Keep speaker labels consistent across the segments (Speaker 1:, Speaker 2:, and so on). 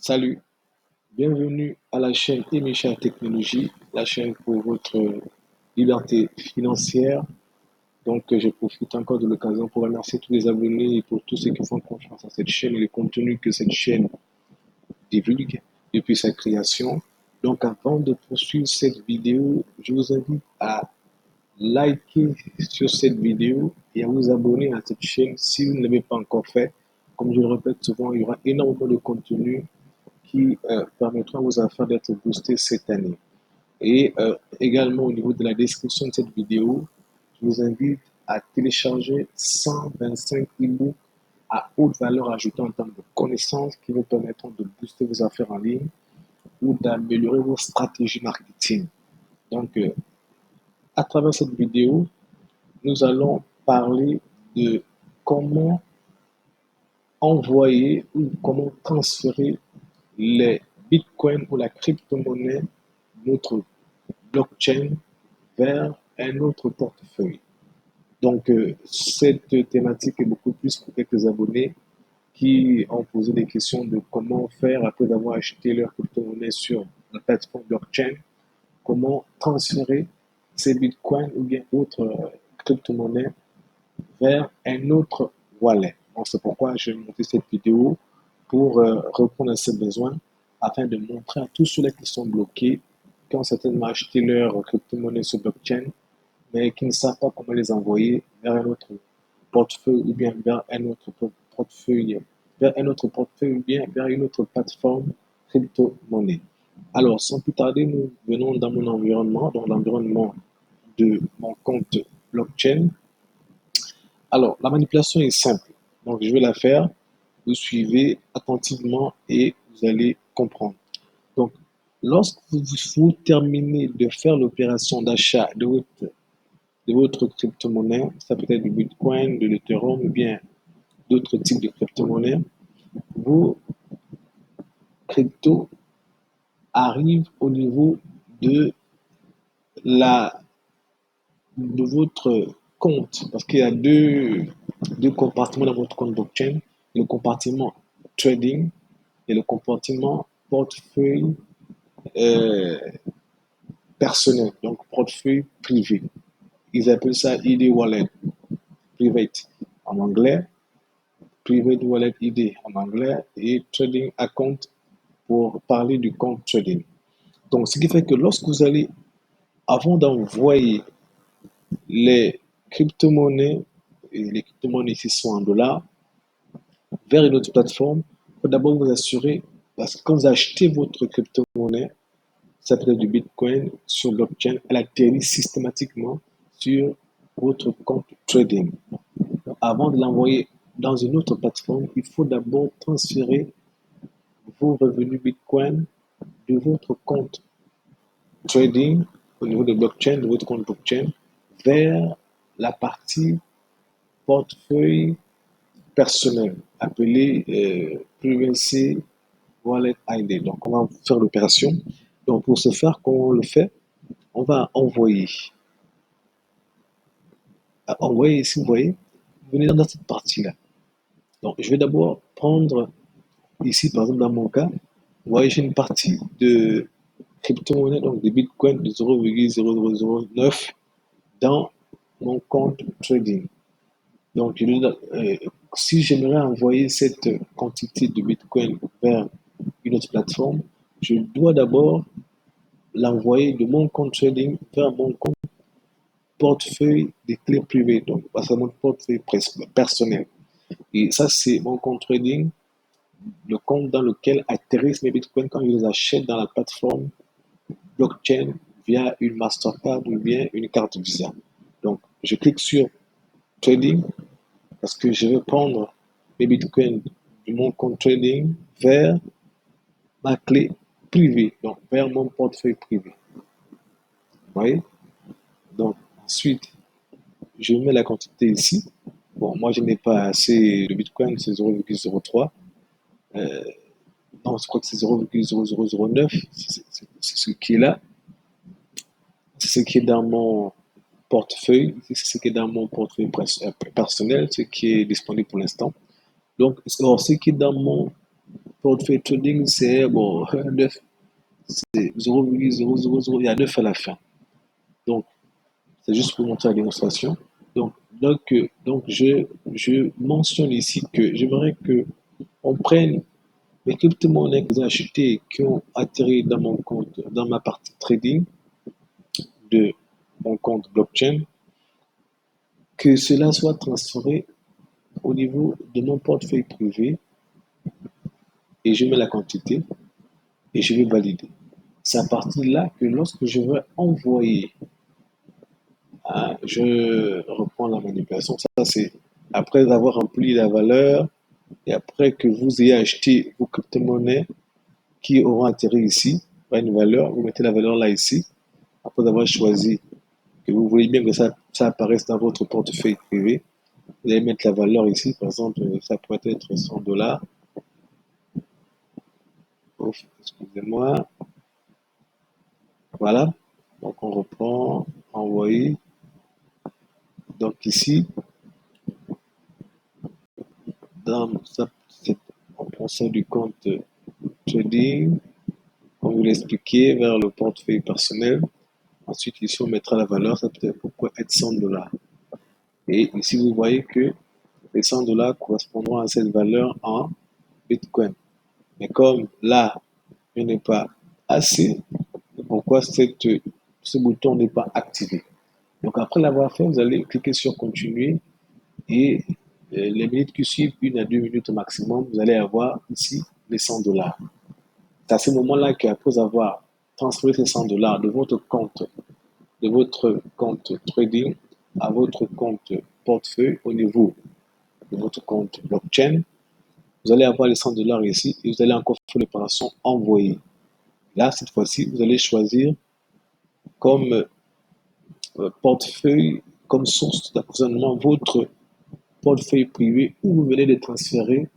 Speaker 1: Salut, bienvenue à la chaîne Emisha Technologie, la chaîne pour votre liberté financière. Je profite encore de l'occasion pour remercier tous les abonnés et pour tous ceux qui font confiance à cette chaîne et les contenus que cette chaîne divulgue depuis sa création. Donc, avant de poursuivre cette vidéo, je vous invite à liker sur cette vidéo et à vous abonner à cette chaîne si vous ne l'avez pas encore fait. Comme je le répète souvent, il y aura énormément de contenu qui permettra à vos affaires d'être boostées cette année. Et également au niveau de la description de cette vidéo, je vous invite à télécharger 125 e-books à haute valeur ajoutée en termes de connaissances qui vous permettront de booster vos affaires en ligne ou d'améliorer vos stratégies marketing. Donc, à travers cette vidéo, nous allons parler de comment envoyer ou comment transférer les bitcoins ou la crypto-monnaie, notre blockchain, vers un autre portefeuille. Cette thématique est beaucoup plus pour quelques abonnés qui ont posé des questions de comment faire après avoir acheté leur crypto-monnaie sur la plateforme blockchain, comment transférer ces bitcoins ou bien autres crypto-monnaies vers un autre wallet. Donc, c'est pourquoi j'ai monté cette vidéo pour répondre à ces besoins afin de montrer à tous ceux qui sont bloqués, qui ont certainement acheté leur crypto-monnaie sur blockchain, mais qui ne savent pas comment les envoyer vers un autre portefeuille ou bien vers un autre portefeuille, ou bien vers une autre plateforme crypto-monnaie. Alors, sans plus tarder, nous venons dans mon environnement, dans l'environnement de mon compte blockchain. Alors, la manipulation est simple. Donc, je vais la faire. Vous suivez attentivement et vous allez comprendre. Donc, lorsque vous terminez de faire l'opération d'achat de votre crypto-monnaie, ça peut être du Bitcoin, de l'Ethereum ou bien d'autres types de crypto-monnaies, vos cryptos arrivent au niveau de, la, de votre compte. Parce qu'il y a deux compartiments dans votre compte blockchain. Le compartiment trading et le compartiment portefeuille euh, personnel, donc portefeuille privé. Ils appellent ça ID Wallet, private en anglais, Private Wallet ID en anglais et Trading Account pour parler du compte trading. Donc, ce qui fait que lorsque vous allez, avant d'envoyer les crypto-monnaies, et les crypto-monnaies qui sont en dollars, vers une autre plateforme, il faut d'abord vous assurer, parce que quand vous achetez votre crypto-monnaie, ça peut être du Bitcoin sur blockchain, elle atterrit systématiquement sur votre compte trading. Avant de l'envoyer dans une autre plateforme, il faut d'abord transférer vos revenus Bitcoin de votre compte trading au niveau de blockchain, de votre compte blockchain, vers la partie portefeuille personnel appelée Privacy Wallet ID. Donc, on va faire l'opération. Donc, pour ce faire, comment on le fait? On va envoyer. Envoyer, si vous voyez, venez dans cette partie-là. Donc, je vais d'abord prendre ici, par exemple, dans mon cas, vous voyez, j'ai une partie de crypto-monnaie, donc de Bitcoin de 0,0009 dans mon compte trading. Donc, si j'aimerais envoyer cette quantité de Bitcoin vers une autre plateforme, je dois d'abord l'envoyer de mon compte trading vers mon compte portefeuille des clés privées, donc parce que mon portefeuille personnel. Et ça, c'est mon compte trading, le compte dans lequel atterrissent mes bitcoins quand je les achète dans la plateforme blockchain via une Mastercard ou bien une carte Visa. Donc, je clique sur trading parce que je veux prendre mes bitcoins de mon compte trading vers ma clé privée, donc vers mon portefeuille privé. Vous voyez? Donc, ensuite, je mets la quantité ici. Bon, moi, je n'ai pas assez de bitcoin, c'est 0,03. Non, je crois que c'est 0,0009. C'est ce qui est là. C'est ce qui est dans mon portefeuille. C'est ce qui est dans mon portefeuille personnel, ce qui est disponible pour l'instant. Donc, ce qui est dans mon portefeuille trading, c'est bon, 9, c'est 0,000, il y a 9 à la fin. Donc, c'est juste pour montrer la démonstration. Donc, je mentionne ici que j'aimerais que on prenne les crypto-monnaies que vous avez achetées qui ont atterri dans mon compte, dans ma partie trading de mon compte blockchain, que cela soit transféré au niveau de mon portefeuille privé et je mets la quantité et je vais valider. C'est à partir de là que lorsque je vais envoyer, hein, je reprends la manipulation. Ça, c'est après avoir rempli la valeur et après que vous ayez acheté vos crypto-monnaies qui auront atterri ici, à une valeur, vous mettez la valeur là ici. Après avoir choisi que vous voulez bien que ça apparaisse dans votre portefeuille privé, vous allez mettre la valeur ici. Par exemple, ça pourrait être 100 dollars. Excusez-moi. Voilà. Donc, on reprend, envoyer. Donc, ici, dans ça, on prend ça du compte trading, comme vous l'expliquez, vers le portefeuille personnel. Ensuite, ici, on mettra la valeur, ça peut être 100 dollars. Et ici, vous voyez que les 100 dollars correspondront à cette valeur en Bitcoin. Mais comme là, il n'est pas assez, pourquoi ce bouton n'est pas activé. Donc, après l'avoir fait, vous allez cliquer sur continuer et les minutes qui suivent, 1 à 2 minutes au maximum, vous allez avoir ici les 100 dollars. C'est à ce moment-là qu'après avoir transféré ces 100 dollars de votre compte trading à votre compte portefeuille au niveau de votre compte blockchain, vous allez avoir les 100 dollars ici et vous allez encore faire l'opération envoyer. Là, cette fois-ci, vous allez choisir comme portefeuille, comme source d'approvisionnement votre portefeuille privé où vous venez de transférer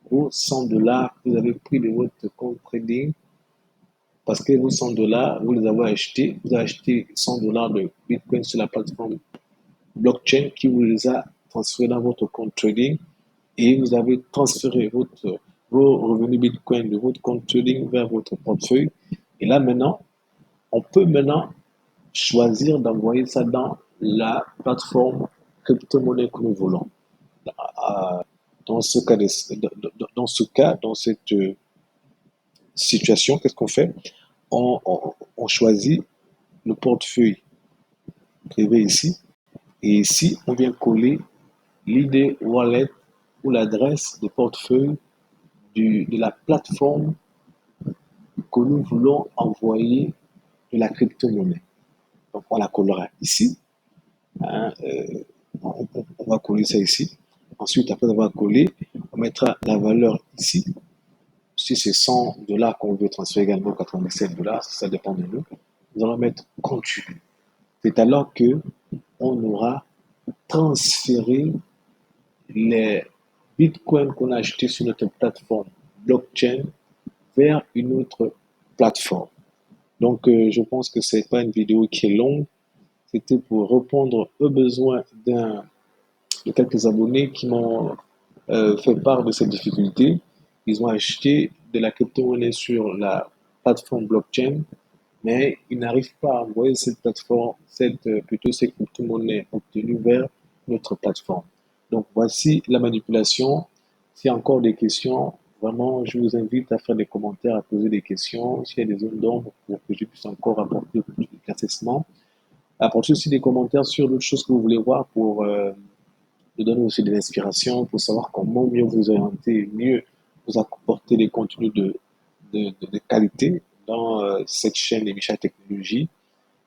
Speaker 1: vos 100 dollars que vous avez pris de votre compte trading parce que vos 100 dollars, vous les avez achetés. Vous avez acheté 100 dollars de Bitcoin sur la plateforme blockchain qui vous les a transférés dans votre compte trading et vous avez transféré vos revenus Bitcoin de votre compte trading vers votre portefeuille. Et là, maintenant, on peut maintenant choisir d'envoyer ça dans la plateforme crypto-monnaie que nous voulons. Dans ce cas, dans cette situation, qu'est-ce qu'on fait? On choisit le portefeuille privé ici. Et ici, on vient coller l'ID wallet ou l'adresse de portefeuille de la plateforme que nous voulons envoyer de la crypto-monnaie. Donc, on la collera ici. Hein, on va coller ça ici. Ensuite, après avoir collé, on mettra la valeur ici. Si c'est 100 dollars qu'on veut transférer également 97 dollars, ça dépend de nous. Nous allons mettre continue. C'est alors que on aura transféré les bitcoins qu'on a achetés sur notre plateforme blockchain vers une autre plateforme. Donc, je pense que c'est pas une vidéo qui est longue. C'était pour répondre aux besoins de quelques abonnés qui m'ont fait part de cette difficulté. Ils ont acheté de la crypto-monnaie sur la plateforme blockchain, mais ils n'arrivent pas à envoyer cette plateforme, plutôt ces crypto-monnaies obtenues vers notre plateforme. Donc voici la manipulation. S'il y a encore des questions, vraiment, je vous invite à faire des commentaires, à poser des questions. S'il y a des zones d'ombre pour que je puisse encore apporter plus d'éclaircissement. Apportez aussi des commentaires sur d'autres choses que vous voulez voir pour nous donner aussi de l'inspiration, pour savoir comment mieux vous orienter, mieux vous apporter des contenus de qualité dans cette chaîne des Micha Technologies.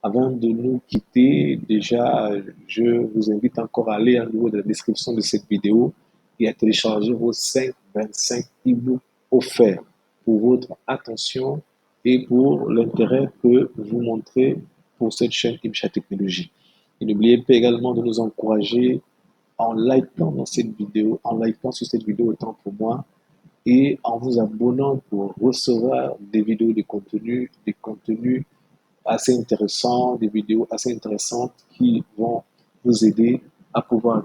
Speaker 1: Avant de nous quitter, déjà, je vous invite encore à aller à nouveau dans la description de cette vidéo et à télécharger vos 25 e-books offerts pour votre attention et pour l'intérêt que vous montrez pour cette chaîne Imcha Technologies. Et n'oubliez pas également de nous encourager en likant dans cette vidéo, en likant sur cette vidéo autant pour moi et en vous abonnant pour recevoir des vidéos de contenu, des contenus assez intéressants, des vidéos assez intéressantes qui vont vous aider à pouvoir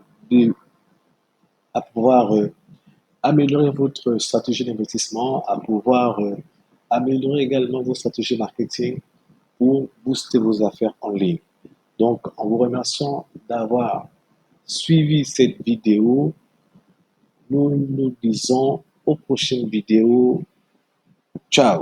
Speaker 1: améliorer votre stratégie d'investissement, à pouvoir améliorer également vos stratégies marketing pour booster vos affaires en ligne. Donc, en vous remerciant d'avoir suivi cette vidéo, nous nous disons aux prochaines vidéos. Ciao!